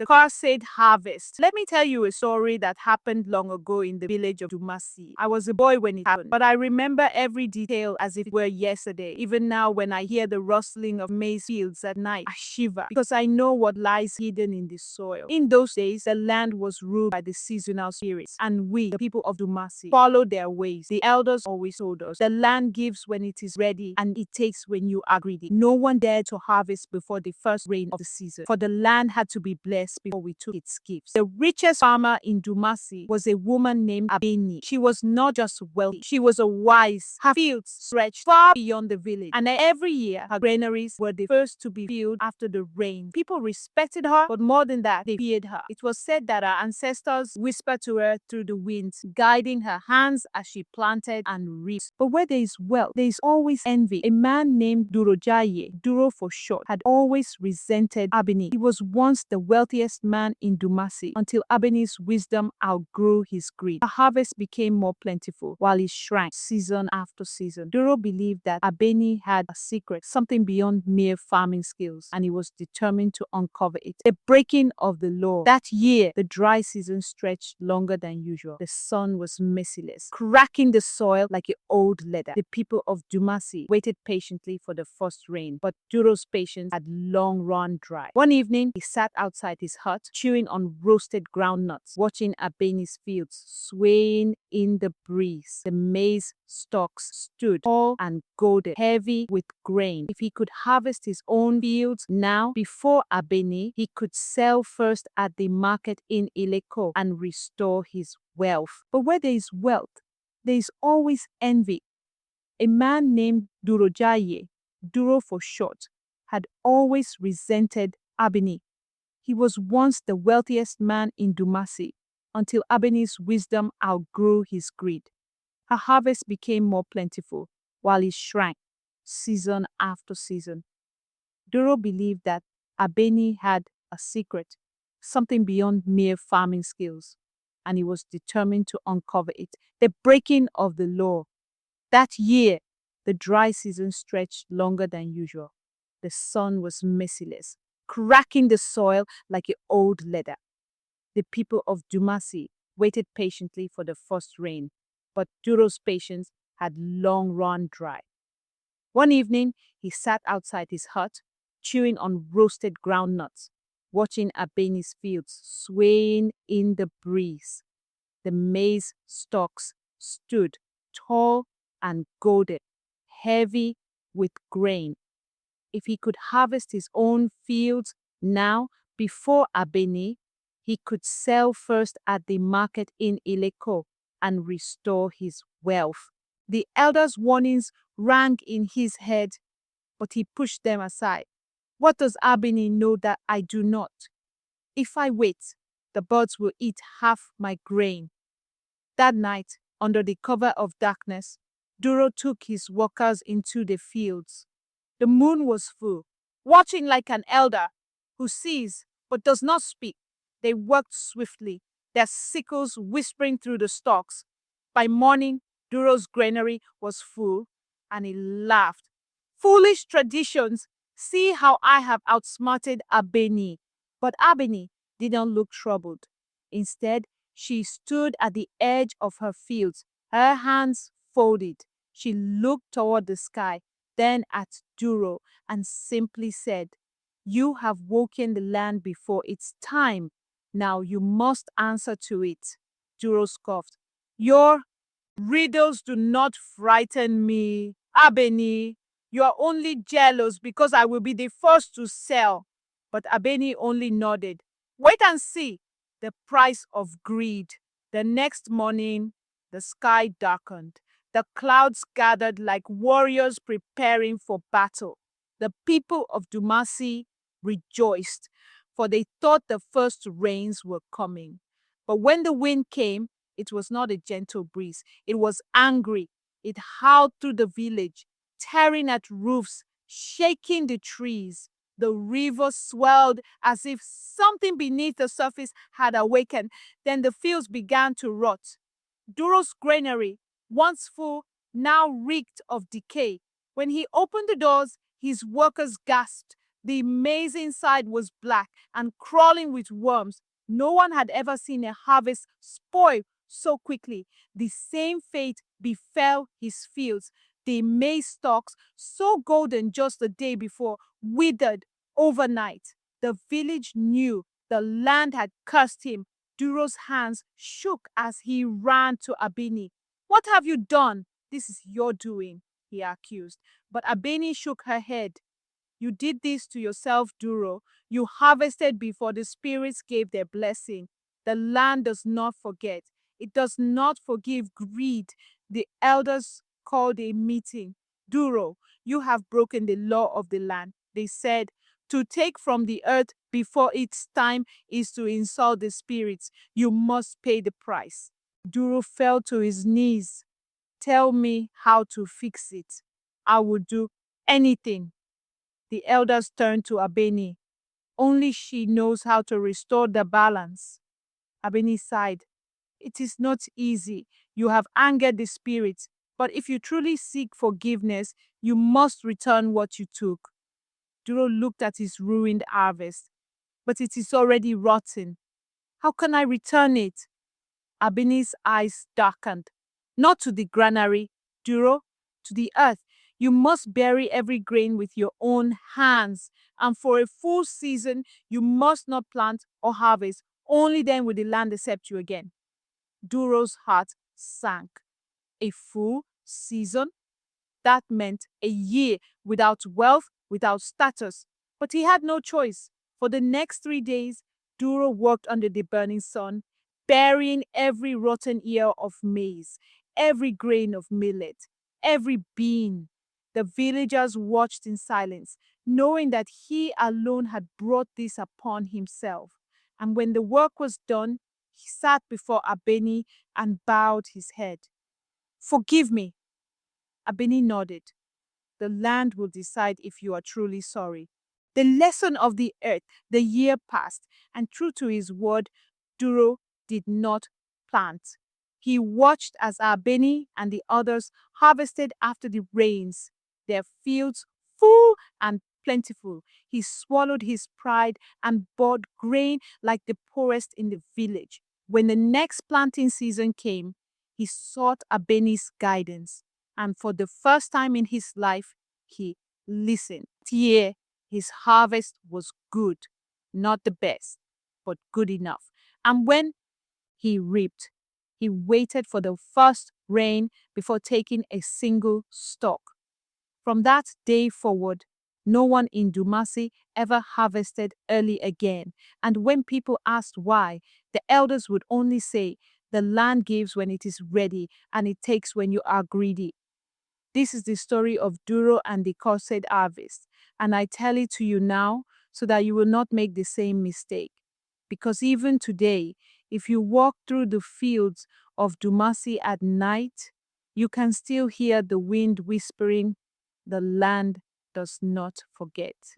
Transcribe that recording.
The car said harvest. Let me tell you a story that happened long ago in the village of Dumasi. I was a boy when it happened, but I remember every detail as if it were yesterday. Even now, when I hear the rustling of maize fields at night, I shiver because I know what lies hidden in the soil. In those days, the land was ruled by the seasonal spirits, and we, the people of Dumasi, followed their ways. The elders always told us, the land gives when it is ready, and it takes when you are greedy. No one dared to harvest before the first rain of the season, for the land had to be blessed before we took its gifts. The richest farmer in Dumasi was a woman named Abeni. She was not just wealthy, she was a wise. Her fields stretched far beyond the village, and every year her granaries were the first to be filled after the rain. People respected her, but more than that, they feared her. It was said that her ancestors whispered to her through the winds, guiding her hands as she planted and reaped. But where there is wealth, there is always envy. A man named Durojaye, Duro for short, had always resented Abeni. He was once the wealthiest man in Dumasi until Abeni's wisdom outgrew his greed. The harvest became more plentiful while it shrank season after season. Duro believed that Abeni had a secret, something beyond mere farming skills, and he was determined to uncover it. The breaking of the law. That year, the dry season stretched longer than usual. The sun was merciless, cracking the soil like an old leather. The people of Dumasi waited patiently for the first rain, but Duro's patience had long run dry. One evening, he sat outside his hut, chewing on roasted ground nuts, watching Abeni's fields swaying in the breeze. The maize stalks stood tall and golden, heavy with grain. If he could harvest his own fields now, before Abeni, he could sell first at the market in Ileko and restore his wealth. But where there is wealth, there is always envy. A man named Durojaye, Duro for short, had always resented Abeni. He was once the wealthiest man in Dumasi until Abeni's wisdom outgrew his greed. Her harvest became more plentiful while it shrank season after season. Duro believed that Abeni had a secret, something beyond mere farming skills, and he was determined to uncover it. The breaking of the law. That year, the dry season stretched longer than usual. The sun was merciless, cracking the soil like an old leather. The people of Dumasi waited patiently for the first rain, but Duro's patience had long run dry. One evening, he sat outside his hut, chewing on roasted ground nuts, watching Abeni's fields swaying in the breeze. The maize stalks stood tall and golden, heavy with grain. If he could harvest his own fields now, before Abeni, he could sell first at the market in Ileko and restore his wealth. The elders' warnings rang in his head, but he pushed them aside. What does Abeni know that I do not? If I wait, the birds will eat half my grain. That night, under the cover of darkness, Duro took his workers into the fields. The moon was full. Watching like an elder who sees but does not speak, they worked swiftly, their sickles whispering through the stalks. By morning, Duro's granary was full, and he laughed. Foolish traditions! See how I have outsmarted Abeni. But Abeni didn't look troubled. Instead, she stood at the edge of her fields, her hands folded. She looked toward the sky, then at Duro, and simply said, "You have woken the land before its time. Now you must answer to it." Duro scoffed. "Your riddles do not frighten me, Abeni. You are only jealous because I will be the first to sell." But Abeni only nodded. "Wait and see." The price of greed. The next morning, the sky darkened. The clouds gathered like warriors preparing for battle. The people of Dumasi rejoiced, for they thought the first rains were coming. But when the wind came, it was not a gentle breeze. It was angry. It howled through the village, tearing at roofs, shaking the trees. The river swelled as if something beneath the surface had awakened. Then the fields began to rot. Duro's granary, once full, now reeked of decay. When he opened the doors, his workers gasped. The maize inside was black and crawling with worms. No one had ever seen a harvest spoil so quickly. The same fate befell his fields. The maize stalks, so golden just the day before, withered overnight. The village knew the land had cursed him. Duro's hands shook as he ran to Abeni. "What have you done? This is your doing," he accused. But Abeni shook her head. "You did this to yourself, Duro. You harvested before the spirits gave their blessing. The land does not forget. It does not forgive greed." The elders called a meeting. "Duro, you have broken the law of the land," they said. "To take from the earth before its time is to insult the spirits. You must pay the price." Duro fell to his knees. "Tell me how to fix it. I will do anything." The elders turned to Abeni. "Only she knows how to restore the balance." Abeni sighed. "It is not easy. You have angered the spirits. But if you truly seek forgiveness, you must return what you took." Duro looked at his ruined harvest. "But it is already rotten. How can I return it?" Abeni's eyes darkened. "Not to the granary, Duro, to the earth. You must bury every grain with your own hands. And for a full season, you must not plant or harvest. Only then will the land accept you again." Duro's heart sank. A full season? That meant a year without wealth, without status. But he had no choice. For the next 3 days, Duro worked under the burning sun, burying every rotten ear of maize, every grain of millet, every bean. The villagers watched in silence, knowing that he alone had brought this upon himself. And when the work was done, he sat before Abeni and bowed his head. "Forgive me." Abeni nodded. "The land will decide if you are truly sorry." The lesson of the earth. The year passed, and true to his word, Duro did not plant. He watched as Abeni and the others harvested after the rains, their fields full and plentiful. He swallowed his pride and bought grain like the poorest in the village. When the next planting season came, he sought Abeni's guidance, and for the first time in his life, he listened. Year, his harvest was good, not the best, but good enough. And when he reaped, he waited for the first rain before taking a single stalk. From that day forward, no one in Dumasi ever harvested early again. And when people asked why, the elders would only say, "The land gives when it is ready, and it takes when you are greedy." This is the story of Duro and the cursed harvest, and I tell it to you now so that you will not make the same mistake. Because even today, if you walk through the fields of Dumasi at night, you can still hear the wind whispering, "The land does not forget."